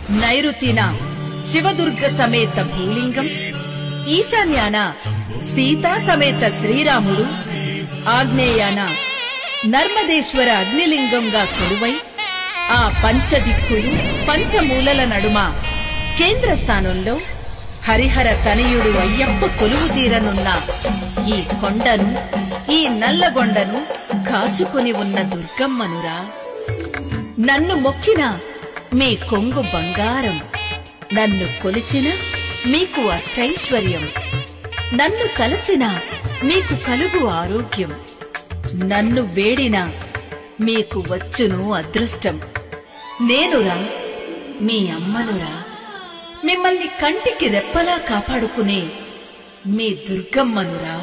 నైరుతిన శివదుర్గ సమేత భూలింగం, ఈశాన్యాన సీతా సమేత శ్రీరాముడు, ఆగ్నేయాన నర్మదేశ్వర అగ్నిలింగంగా కొలువై ఆ పంచదిక్కులు పంచమూలల నడుమ కేంద్ర స్థానంలో హరిహర తనయుడు అయ్యప్ప కొలువు తీరనున్న ఈ కొండను, ఈ నల్లగొండను కాచుకుని ఉన్న దుర్గమ్మనురా. నన్ను మొక్కిన మీ కొంగు బంగారం, నన్ను కొలిచిన మీకు అష్టైశ్వర్యం, నన్ను తలచిన మీకు కలుగు ఆరోగ్యం, నన్ను వేడిన మీకు వచ్చును అదృష్టం. నేనురా, మీ అమ్మనురా, మిమ్మల్ని కంటికి రెప్పలా కాపాడుకునే మీ దుర్గమ్మనురా.